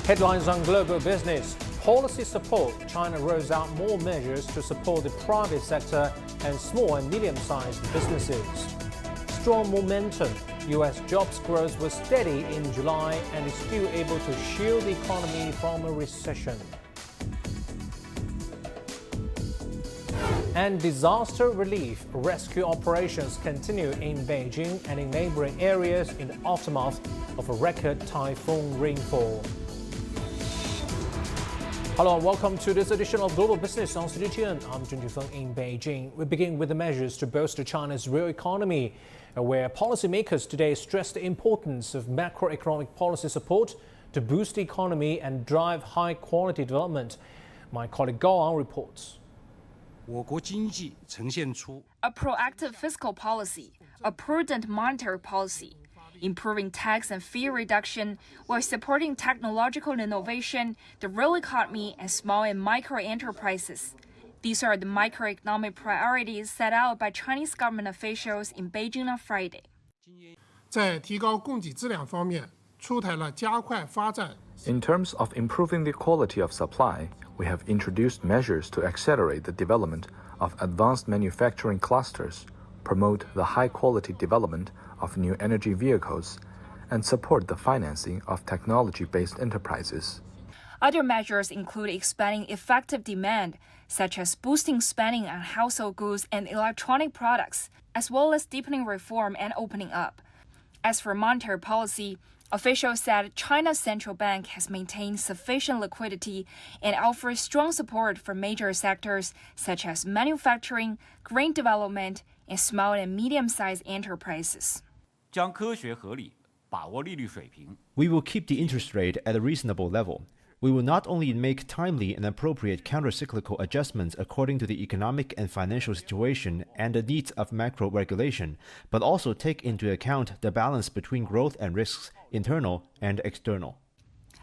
Headlines on global business. Policy support. China rolls out more measures to support the private sector and small and medium-sized businesses. Strong momentum. U.S. jobs growth was steady in July and is still able to shield the economy from a recession. And disaster relief rescue operations continue in Beijing and in neighboring areas in the aftermath of a record typhoon rainfall. Hello and welcome to this edition of Global Business on CGTN. I'm Jun Jufeng in Beijing. We begin with the measures to bolster China's real economy, where policymakers today stressed the importance of macroeconomic policy support to boost the economy and drive high-quality development. My colleague Gao Ang reports. A proactive fiscal policy, a prudent monetary policy, improving tax and fee reduction while supporting technological innovation, the real economy, and small and micro enterprises. These are the microeconomic priorities set out by Chinese government officials in Beijing on Friday. 在提高供给质量方面，出台了加快发展。 In terms of improving the quality of supply, we have introduced measures to accelerate the development of advanced manufacturing clusters, promote the high-quality development of new energy vehicles, and support the financing of technology-based enterprises. Other measures include expanding effective demand, such as boosting spending on household goods and electronic products, as well as deepening reform and opening up. As for monetary policy, officials said China's central bank has maintained sufficient liquidity and offers strong support for major sectors such as manufacturing, green development, and small and medium-sized enterprises. We will keep the interest rate at a reasonable level. We will not only make timely and appropriate counter-cyclical adjustments according to the economic and financial situation and the needs of macro regulation, but also take into account the balance between growth and risks, internal and external.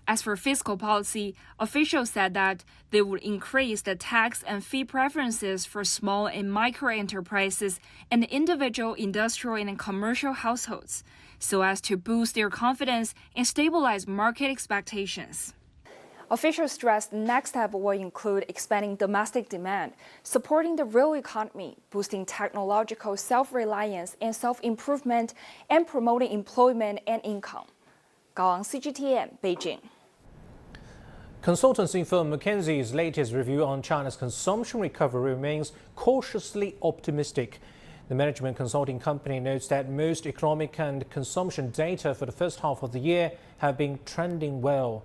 As for fiscal policy, officials said that they would increase the tax and fee preferences for small and micro enterprises and individual industrial and commercial households, so as to boost their confidence and stabilize market expectations. Officials stressed the next step will include expanding domestic demand, supporting the real economy, boosting technological self-reliance and self-improvement, and promoting employment and income. Gao Ang, CGTN, Beijing. Consultancy firm McKinsey's latest review on China's consumption recovery remains cautiously optimistic. The management consulting company notes that most economic and consumption data for the first half of the year have been trending well.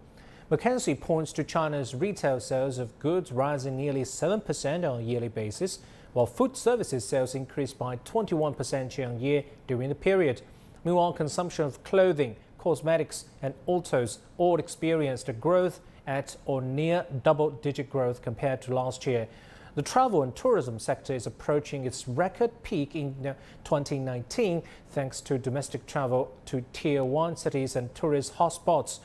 McKinsey points to China's retail sales of goods rising nearly 7% on a yearly basis, while food services sales increased by 21% year-on-year during the period. Meanwhile, consumption of clothing, cosmetics, and autos all experienced a growth at or near double-digit growth compared to last year. The travel and tourism sector is approaching its record peak in 2019 thanks to domestic travel to Tier 1 cities and tourist hotspots.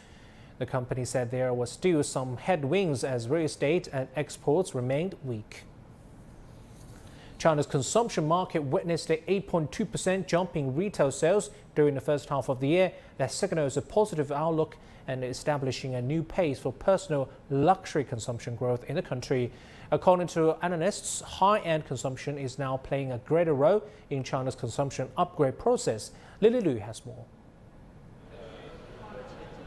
The company said there was still some headwinds as real estate and exports remained weak. China's consumption market witnessed an 8.2% jump in retail sales during the first half of the year. That signals a positive outlook and establishing a new pace for personal luxury consumption growth in the country. According to analysts, high-end consumption is now playing a greater role in China's consumption upgrade process. Lily Lu has more.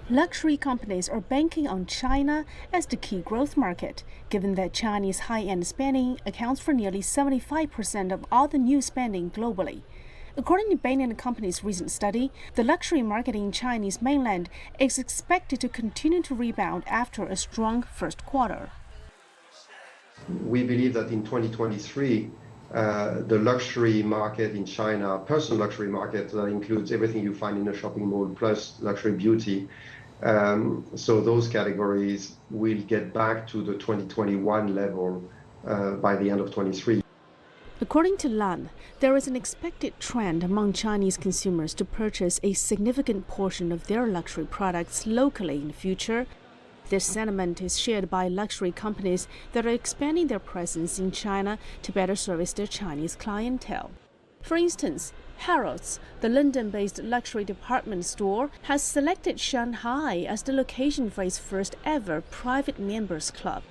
Luxury companies are banking on China as the key growth market, given that Chinese high-end spending accounts for nearly 75% of all the new spending globally. According to Bain & Company's recent study, the luxury market in Chinese mainland is expected to continue to rebound after a strong first quarter. We believe that in 2023, the luxury market in China, personal luxury market, that includes everything you find in a shopping mall plus luxury beauty. So those categories will get back to the 2021 level by the end of 23. According to Lan, there is an expected trend among Chinese consumers to purchase a significant portion of their luxury products locally in the future. This sentiment is shared by luxury companies that are expanding their presence in China to better service their Chinese clientele. For instance, Harrods, the London-based luxury department store, has selected Shanghai as the location for its first-ever private members club.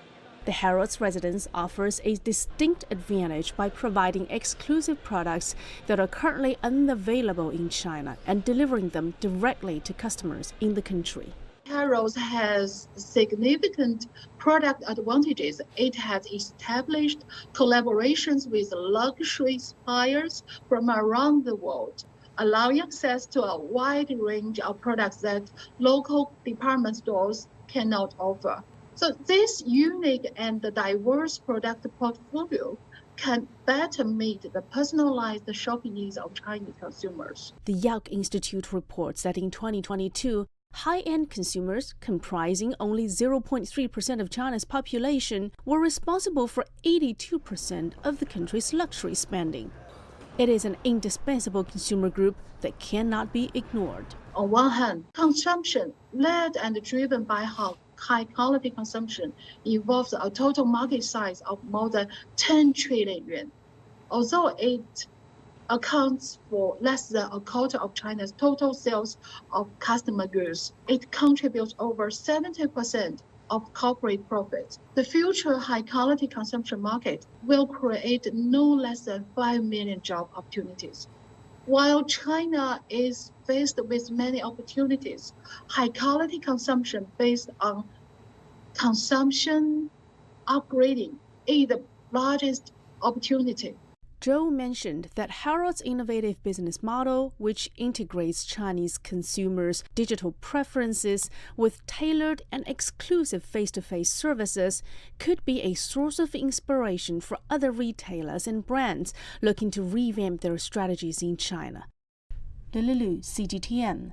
The Harrods residence offers a distinct advantage by providing exclusive products that are currently unavailable in China and delivering them directly to customers in the country. Harrods has significant product advantages. It has established collaborations with luxury suppliers from around the world, allowing access to a wide range of products that local department stores cannot offer. So this unique and diverse product portfolio can better meet the personalized shopping needs of Chinese consumers. The Yelp Institute reports that in 2022, high-end consumers, comprising only 0.3% of China's population, were responsible for 82% of the country's luxury spending. It is an indispensable consumer group that cannot be ignored. On one hand, consumption, led and driven by high-quality consumption, involves a total market size of more than 10 trillion yuan. Although it accounts for less than a quarter of China's total sales of customer goods, it contributes over 70% of corporate profits. The future high-quality consumption market will create no less than 5 million job opportunities. While China is faced with many opportunities, high-quality consumption based on consumption upgrading is the largest opportunity. Zhou mentioned that Harrods' innovative business model, which integrates Chinese consumers' digital preferences with tailored and exclusive face-to-face services, could be a source of inspiration for other retailers and brands looking to revamp their strategies in China. Lilu, CGTN.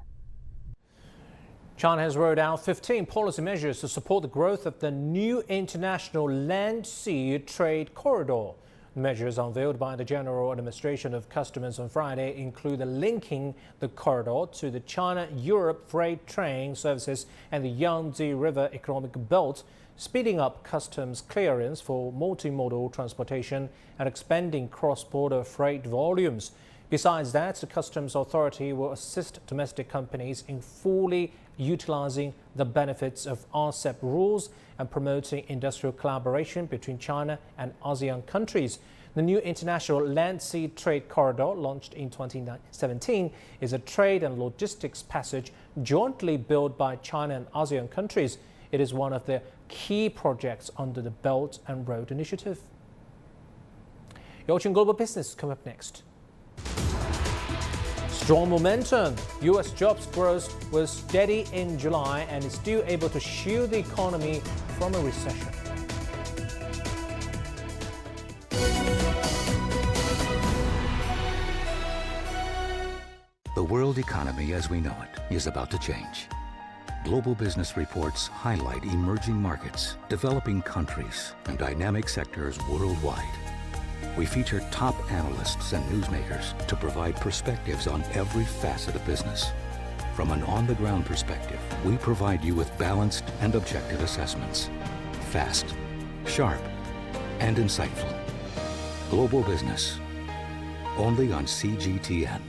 China has rolled out 15 policy measures to support the growth of the new international land-sea trade corridor. Measures unveiled by the General Administration of Customs on Friday include linking the corridor to the China-Europe freight train services and the Yangtze River Economic Belt, speeding up customs clearance for multimodal transportation and expanding cross-border freight volumes. Besides that, the Customs Authority will assist domestic companies in fully utilizing the benefits of RCEP rules and promoting industrial collaboration between China and ASEAN countries. The new International Land-Sea Trade Corridor, launched in 2017, is a trade and logistics passage jointly built by China and ASEAN countries. It is one of the key projects under the Belt and Road Initiative. You're watching Global Business. Coming up next. Strong momentum. U.S. jobs growth was steady in July and is still able to shield the economy from a recession. The world economy as we know it is about to change. Global business reports highlight emerging markets, developing countries, and dynamic sectors worldwide. We feature top analysts and newsmakers to provide perspectives on every facet of business. From an on-the-ground perspective, we provide you with balanced and objective assessments. Fast, sharp, and insightful. Global Business. Only on CGTN.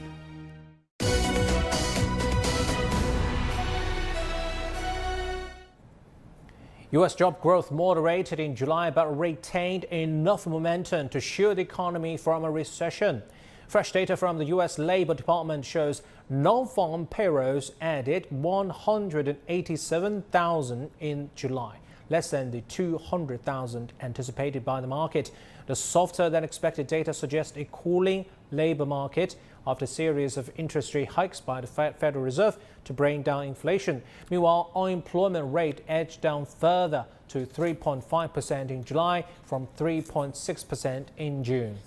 U.S. job growth moderated in July but retained enough momentum to shield the economy from a recession. Fresh data from the U.S. Labor Department shows non-farm payrolls added 187,000 in July, less than the 200,000 anticipated by the market. The softer than expected data suggests a cooling labor market after a series of interest rate hikes by the Federal Reserve to bring down inflation. Meanwhile, unemployment rate edged down further to 3.5% in July from 3.6% in June.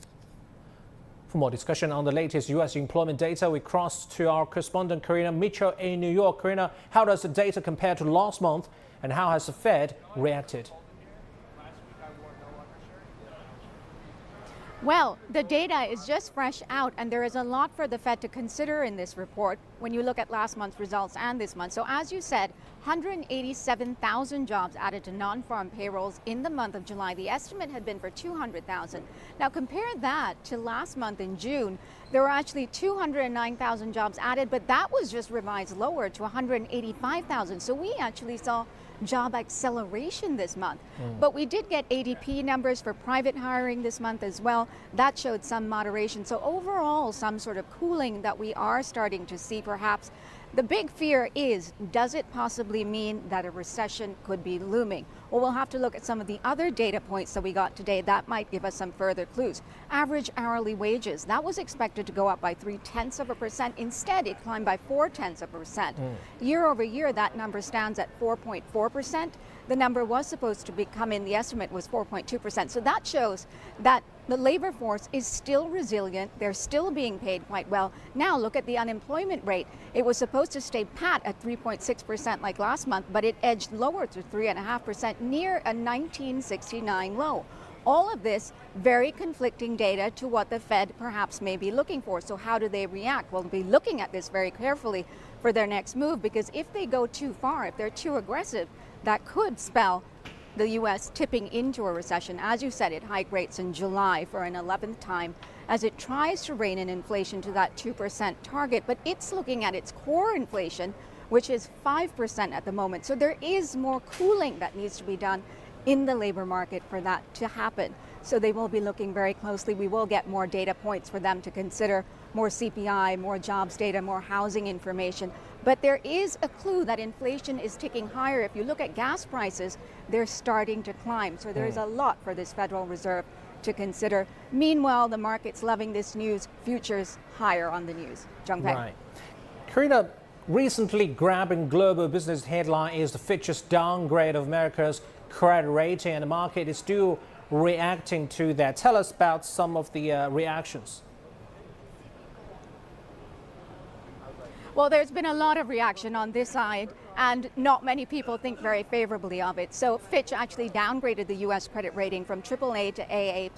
For more discussion on the latest U.S. employment data, we cross to our correspondent Karina Mitchell in New York. Karina, how does the data compare to last month and how has the Fed reacted? Well, the data is just fresh out and there is a lot for the Fed to consider in this report when you look at last month's results and this month. So as you said, 187,000 jobs added to non-farm payrolls in the month of July. The estimate had been for 200,000. Now compare that to last month in June. there were actually 209,000 jobs added, but that was just revised lower to 185,000. So we actually saw job acceleration this month. But we did get ADP numbers for private hiring this month as well. That showed some moderation. So overall, some sort of cooling that we are starting to see perhaps. The big fear is, does it possibly mean that a recession could be looming? Well, we'll have to look at some of the other data points that we got today. That might give us some further clues. Average hourly wages, that was expected to go up by 0.3%. Instead, it climbed by 0.4%. Year over year, that number stands at 4.4%. The number was supposed to come in, the estimate was 4.2%. So that shows that the labor force is still resilient. They're still being paid quite well. Now look at the unemployment rate. It was supposed to stay pat at 3.6% like last month, but it edged lower to 3.5%, near a 1969 low. All of this very conflicting data to what the Fed perhaps may be looking for. So how do they react? We'll be looking at this very carefully for their next move, because if they go too far, if they're too aggressive, that could spell the U.S. tipping into a recession. As you said, it hiked rates in July for an 11th time as it tries to rein in inflation to that 2% target. But it's looking at its core inflation, which is 5% at the moment. So there is more cooling that needs to be done in the labor market for that to happen. So they will be looking very closely. We will get more data points for them to consider, more CPI, more jobs data, more housing information. But there is a clue that inflation is ticking higher. If you look at gas prices, they're starting to climb. So there is a lot for this Federal Reserve to consider. Meanwhile, the market's loving this news. Futures higher on the news. Jung Peng. Right. Karina, recently grabbing global business headline is the Fitch's downgrade of America's credit rating, and the market is still reacting to that. Tell us about some of the reactions. Well, there's been a lot of reaction on this side, and not many people think very favorably of it. So Fitch actually downgraded the U.S. credit rating from AAA to AA+.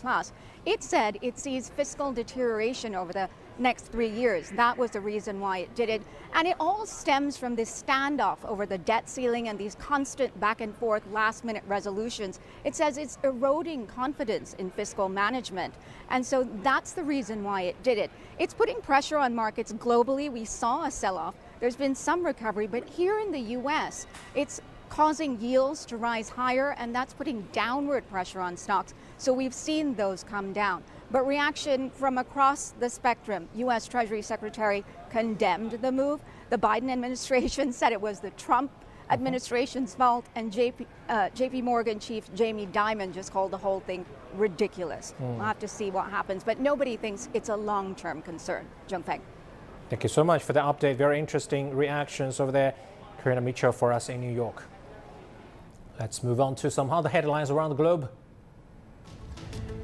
It said it sees fiscal deterioration over the next 3 years. That was the reason why it did it. And it all stems from this standoff over the debt ceiling and these constant back and forth last-minute resolutions. It says it's eroding confidence in fiscal management. And so that's the reason why it did it. It's putting pressure on markets globally. We saw a sell-off. There's been some recovery, but here in the U.S., it's causing yields to rise higher, and that's putting downward pressure on stocks. So we've seen those come down. But reaction from across the spectrum. U.S. Treasury Secretary condemned the move. The Biden administration said it was the Trump administration's fault, and JP Morgan chief Jamie Dimon just called the whole thing ridiculous. We'll have to see what happens, but nobody thinks it's a long-term concern. Jung Peng. Thank you so much for the update. Very interesting reactions over there. Karina Mitchell for us in New York. Let's move on to some other headlines around the globe.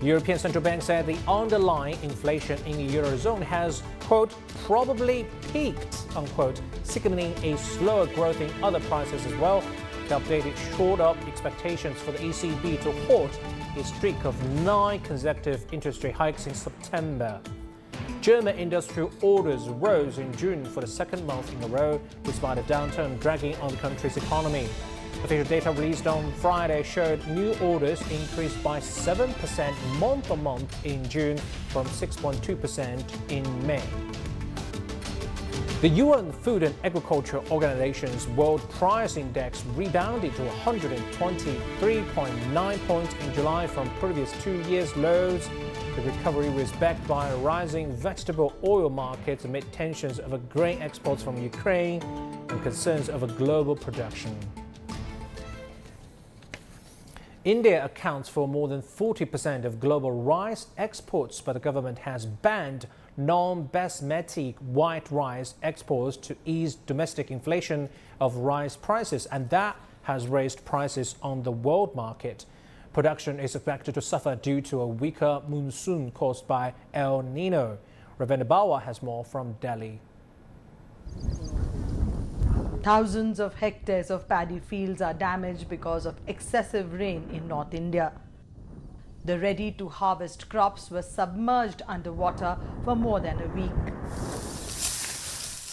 The European Central Bank said the underlying inflation in the Eurozone has, quote, probably peaked, unquote, signaling a slower growth in other prices as well. The updated shored up expectations for the ECB to halt a streak of 9 consecutive interest rate hikes in September. German industrial orders rose in June for the second month in a row, despite a downturn dragging on the country's economy. Official data released on Friday showed new orders increased by 7% month-on-month in June from 6.2% in May. The UN Food and Agriculture Organization's World Price Index rebounded to 123.9 points in July from previous 2 years' lows. The recovery was backed by a rising vegetable oil market amid tensions over grain exports from Ukraine and concerns over global production. India accounts for more than 40% of global rice exports, but the government has banned non-basmati white rice exports to ease domestic inflation of rice prices, and that has raised prices on the world market. Production is expected to suffer due to a weaker monsoon caused by El Nino. Ravindra Bawa has more from Delhi. Thousands of hectares of paddy fields are damaged because of excessive rain in North India. The ready-to-harvest crops were submerged underwater for more than a week.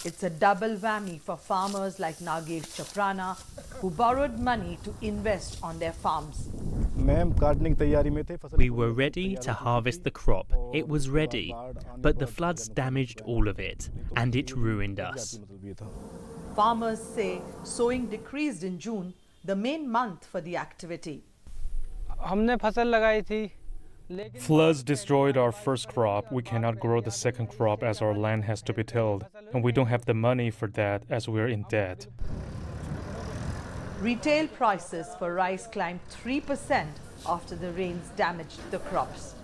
It's a double whammy for farmers like Nagesh Chaprana, who borrowed money to invest on their farms. We were ready to harvest the crop. It was ready, but the floods damaged all of it, and it ruined us. Farmers say sowing decreased in June, the main month for the activity. Floods destroyed our first crop. We cannot grow the second crop as our land has to be tilled, and we don't have the money for that as we're in debt. Retail prices for rice climbed 3% after the rains damaged the crops.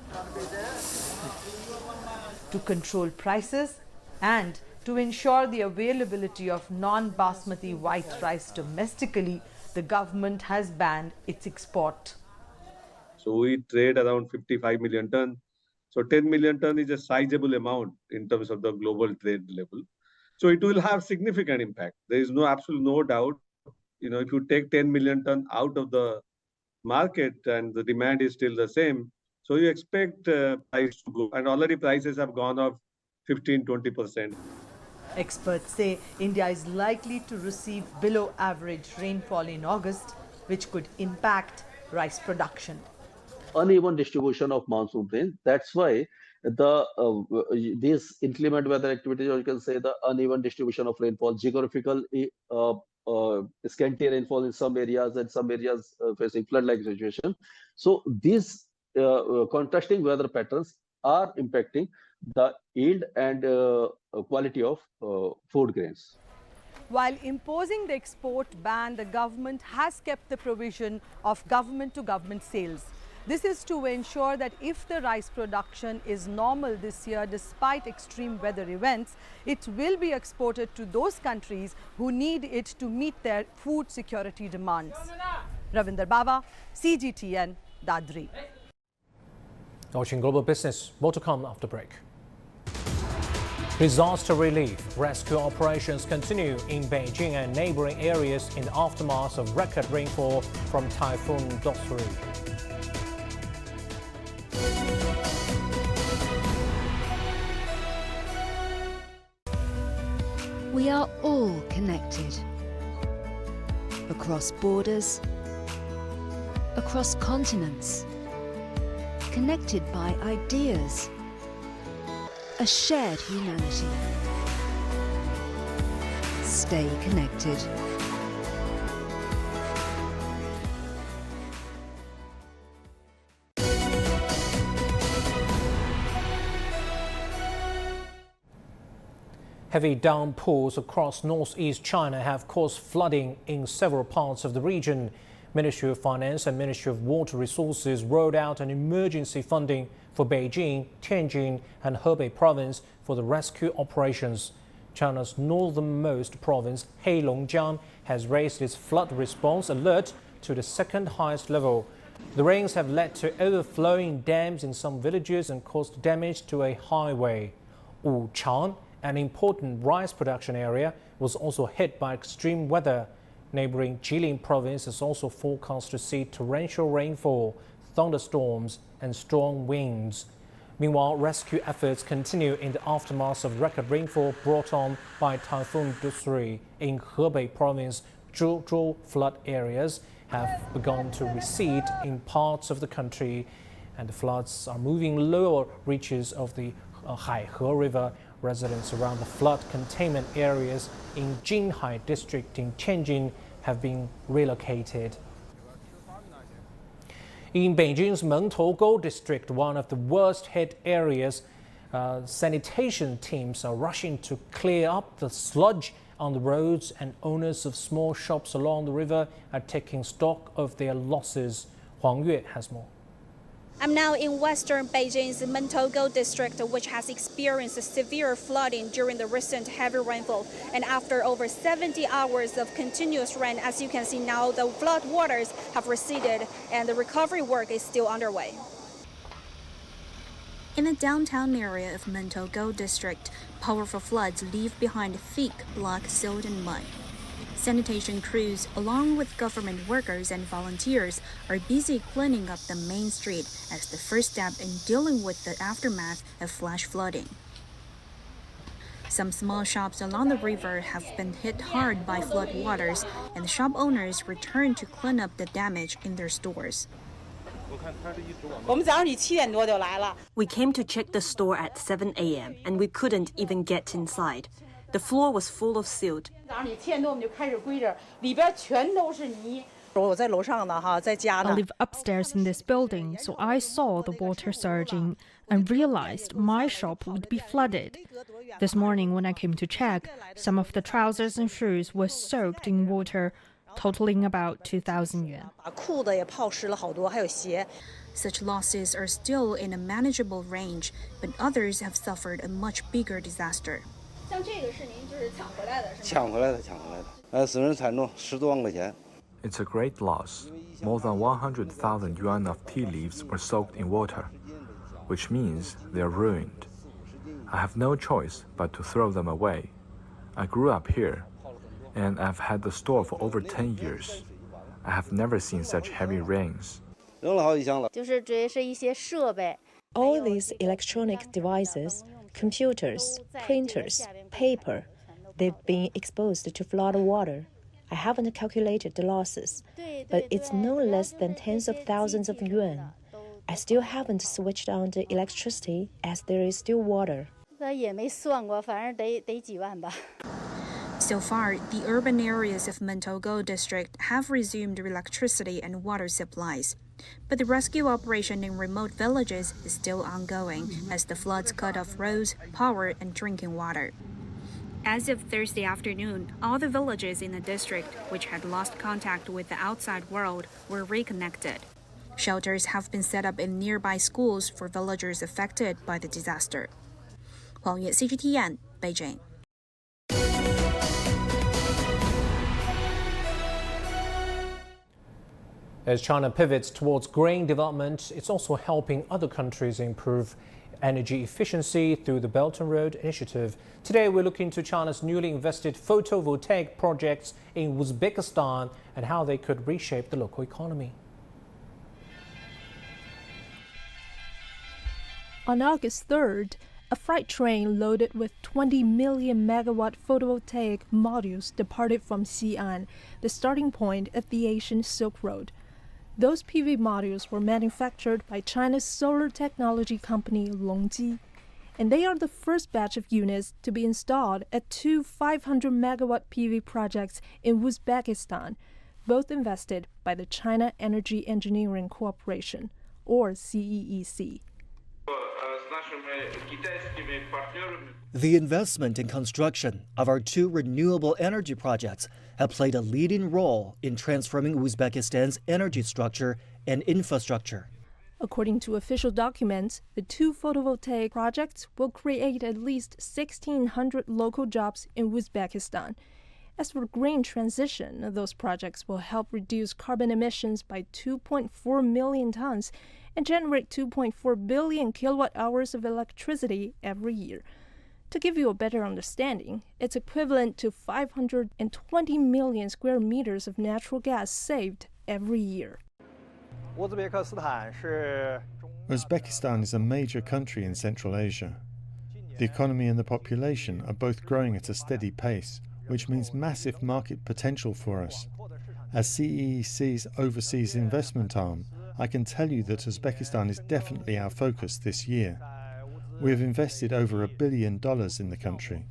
To control prices and to ensure the availability of non-basmati white rice domestically, the government has banned its export. So we trade around 55 million ton. So 10 million ton is a sizable amount in terms of the global trade level. So it will have significant impact. There is absolutely no doubt. If you take 10 million ton out of the market and the demand is still the same, so you expect price to go. And already prices have gone up 15-20%. Experts say India is likely to receive below average rainfall in August, which could impact rice production. Uneven distribution of monsoon rain. That's why these inclement weather activities, or you can say the uneven distribution of rainfall, geographical scanty rainfall in some areas and some areas facing flood-like situation. So these contrasting weather patterns are impacting the yield and quality of food grains. While imposing the export ban, the government has kept the provision of government-to-government sales. This is to ensure that if the rice production is normal this year despite extreme weather events, it will be exported to those countries who need it to meet their food security demands. Ravinder Baba, CGTN, Dadri. Watching Global Business, more to come after break. Disaster relief rescue operations continue in Beijing and neighboring areas in the aftermath of record rainfall from Typhoon Doksuri. We are all connected. Across borders, across continents, connected by ideas, a shared humanity. Stay connected. Heavy downpours across northeast China have caused flooding in several parts of the region. Ministry of Finance and Ministry of Water Resources rolled out an emergency funding for Beijing, Tianjin and Hebei province for the rescue operations. China's northernmost province, Heilongjiang, has raised its flood response alert to the second highest level. The rains have led to overflowing dams in some villages and caused damage to a highway. Wuchang, an important rice production area, was also hit by extreme weather. Neighboring Jilin province is also forecast to see torrential rainfall, thunderstorms and strong winds. Meanwhile, rescue efforts continue in the aftermath of record rainfall brought on by Typhoon Doksuri in Hebei province. Zhuzhou flood areas have begun to recede in parts of the country, and the floods are moving lower reaches of the Haihe River. Residents around the flood containment areas in Jinhai district in Tianjin have been relocated. In Beijing's Mengtougou district, one of the worst hit areas, sanitation teams are rushing to clear up the sludge on the roads, and owners of small shops along the river are taking stock of their losses. Huang Yue has more. I'm now in western Beijing's Mengtougou district, which has experienced severe flooding during the recent heavy rainfall. And after over 70 hours of continuous rain, as you can see now, the flood waters have receded and the recovery work is still underway. In the downtown area of Mengtougou district, powerful floods leave behind thick black silt and mud. Sanitation crews, along with government workers and volunteers, are busy cleaning up the main street as the first step in dealing with the aftermath of flash flooding. Some small shops along the river have been hit hard by flood waters, and the shop owners return to clean up the damage in their stores. We came to check the store at 7 a.m. and we couldn't even get inside. The floor was full of silt. I live upstairs in this building, so I saw the water surging and realized my shop would be flooded. This morning when I came to check, some of the trousers and shoes were soaked in water, totaling about 2,000 yuan. Such losses are still in a manageable range, but others have suffered a much bigger disaster. It's a great loss. More than 100,000 yuan of tea leaves were soaked in water, which means they are ruined. I have no choice but to throw them away. I grew up here, and I've had the store for over 10 years. I have never seen such heavy rains. All these electronic devices, computers, printers, paper, they've been exposed to flood water. I haven't calculated the losses, but it's no less than tens of thousands of yuan. I still haven't switched on the electricity as there is still water. So far, the urban areas of Mentougou district have resumed electricity and water supplies. But the rescue operation in remote villages is still ongoing as the floods cut off roads, power, and drinking water. As of Thursday afternoon, all the villages in the district, which had lost contact with the outside world, were reconnected. Shelters have been set up in nearby schools for villagers affected by the disaster. Huang Yue, CGTN, Beijing. As China pivots towards green development, it's also helping other countries improve energy efficiency through the Belt and Road Initiative. Today, we're looking into China's newly invested photovoltaic projects in Uzbekistan and how they could reshape the local economy. On August 3rd, a freight train loaded with 20 million megawatt photovoltaic modules departed from Xi'an, the starting point of the Asian Silk Road. Those PV modules were manufactured by China's solar technology company LONGJI, and they are the first batch of units to be installed at two 500 megawatt PV projects in Uzbekistan, both invested by the China Energy Engineering Corporation, or CEEC. The investment and construction of our two renewable energy projects have played a leading role in transforming Uzbekistan's energy structure and infrastructure. According to official documents, the two photovoltaic projects will create at least 1,600 local jobs in Uzbekistan. As for green transition, those projects will help reduce carbon emissions by 2.4 million tons and generate 2.4 billion kilowatt hours of electricity every year. To give you a better understanding, it's equivalent to 520 million square meters of natural gas saved every year. Uzbekistan is a major country in Central Asia. The economy and the population are both growing at a steady pace, which means massive market potential for us. As CEEC's overseas investment arm, I can tell you that Uzbekistan is definitely our focus this year. We have invested over $1 billion in the country.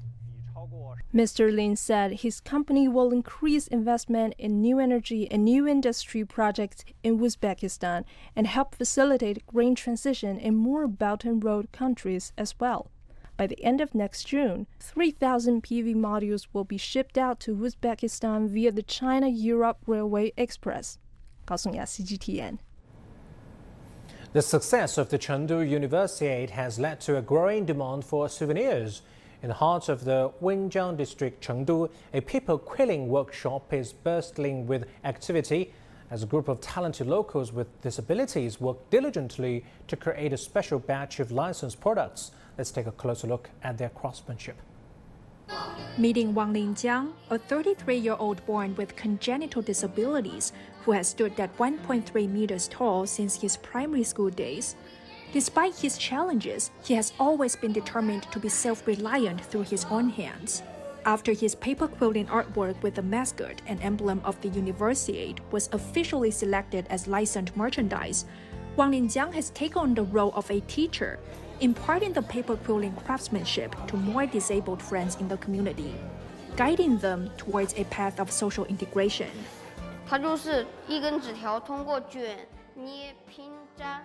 Mr. Lin said his company will increase investment in new energy and new industry projects in Uzbekistan and help facilitate green transition in more Belt and Road countries as well. By the end of next June, 3,000 PV modules will be shipped out to Uzbekistan via the China-Europe Railway Express. 高颂雅 CGTN. The success of the Chengdu Universiade has led to a growing demand for souvenirs. In the heart of the Wenjiang district, Chengdu, a paper quilling workshop is bustling with activity as a group of talented locals with disabilities work diligently to create a special batch of licensed products. Let's take a closer look at their craftsmanship. Meeting Wang Linjiang, a 33-year-old born with congenital disabilities who has stood at 1.3 meters tall since his primary school days. Despite his challenges, he has always been determined to be self-reliant through his own hands. After his paper quilting artwork with the mascot and emblem of the Universiade was officially selected as licensed merchandise, Wang Linjiang has taken on the role of a teacher, imparting the paper quilling craftsmanship to more disabled friends in the community, guiding them towards a path of social integration. 它就是一根纸条通过卷、捏、拼、粘。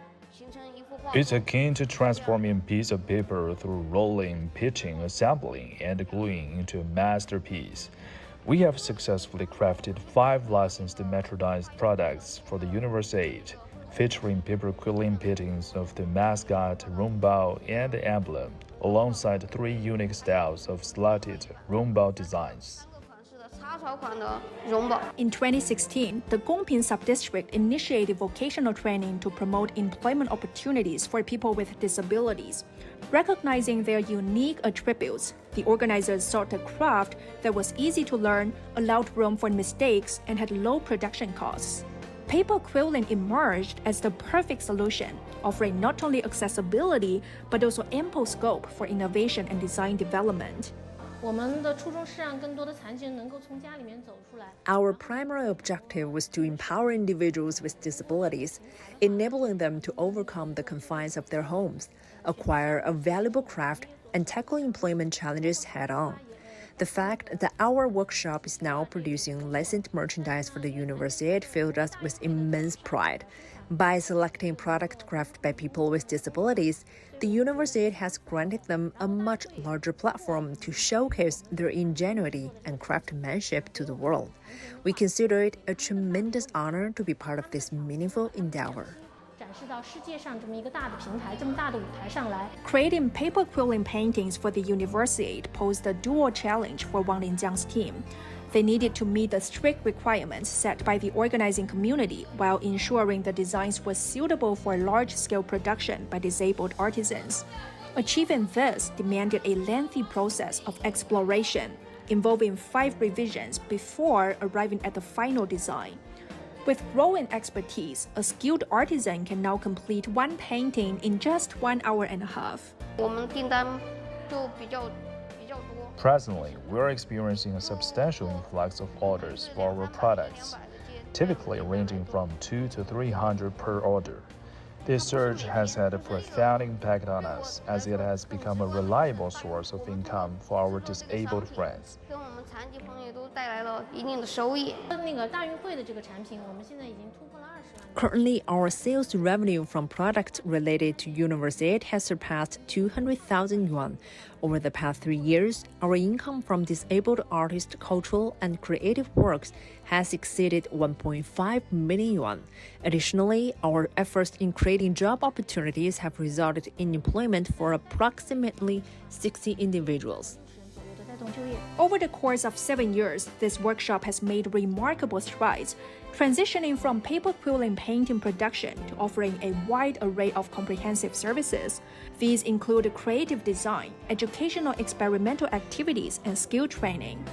It's akin to transforming a piece of paper through rolling, pitching, assembling, and gluing into a masterpiece. We have successfully crafted 5 licensed metrodized products for the Universe 8, featuring paper quilling paintings of the mascot, Rongbao, and the emblem, alongside 3 unique styles of slotted Rongbao designs. In 2016, the Gongping Subdistrict initiated vocational training to promote employment opportunities for people with disabilities. Recognizing their unique attributes, the organizers sought a craft that was easy to learn, allowed room for mistakes, and had low production costs. Paper quilling emerged as the perfect solution, offering not only accessibility, but also ample scope for innovation and design development. Our primary objective was to empower individuals with disabilities, enabling them to overcome the confines of their homes, acquire a valuable craft, and tackle employment challenges head-on. The fact that our workshop is now producing licensed merchandise for the University filled us with immense pride. By selecting product crafted by people with disabilities, the University has granted them a much larger platform to showcase their ingenuity and craftsmanship to the world. We consider it a tremendous honor to be part of this meaningful endeavor. Creating paper quilling paintings for the University posed a dual challenge for Wang Linjiang's team. They needed to meet the strict requirements set by the organizing community while ensuring the designs were suitable for large-scale production by disabled artisans. Achieving this demanded a lengthy process of exploration, involving 5 revisions before arriving at the final design. With growing expertise, a skilled artisan can now complete one painting in just 1 hour and a half. Presently, we are experiencing a substantial influx of orders for our products, typically ranging from 200 to 300 per order. This surge has had a profound impact on us, as it has become a reliable source of income for our disabled friends. Currently, our sales revenue from products related to University has surpassed 200,000 yuan. Over the past 3 years, our income from disabled artists' cultural and creative works has exceeded 1.5 million yuan. Additionally, our efforts in creating job opportunities have resulted in employment for approximately 60 individuals. Over the course of 7 years, this workshop has made remarkable strides, transitioning from paper quilling painting production to offering a wide array of comprehensive services. These include creative design, educational experimental activities, and skill training.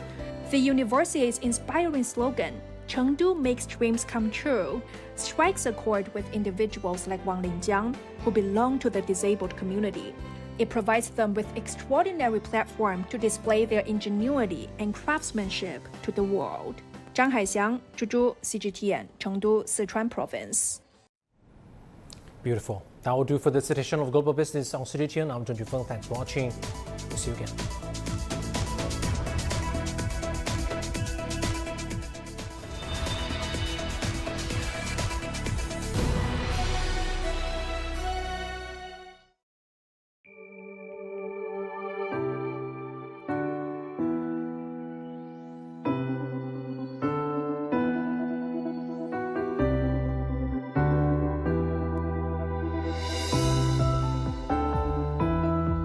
The university's inspiring slogan, "Chengdu makes dreams come true," strikes a chord with individuals like Wang Linjiang, who belong to the disabled community. It provides them with extraordinary platform to display their ingenuity and craftsmanship to the world. 张海翔，猪猪 CGTN， 成都 Sichuan Province. Beautiful. That will do for this edition of Global Business on CGTN. I'm Zheng Jufeng. Thanks for watching. We'll see you again.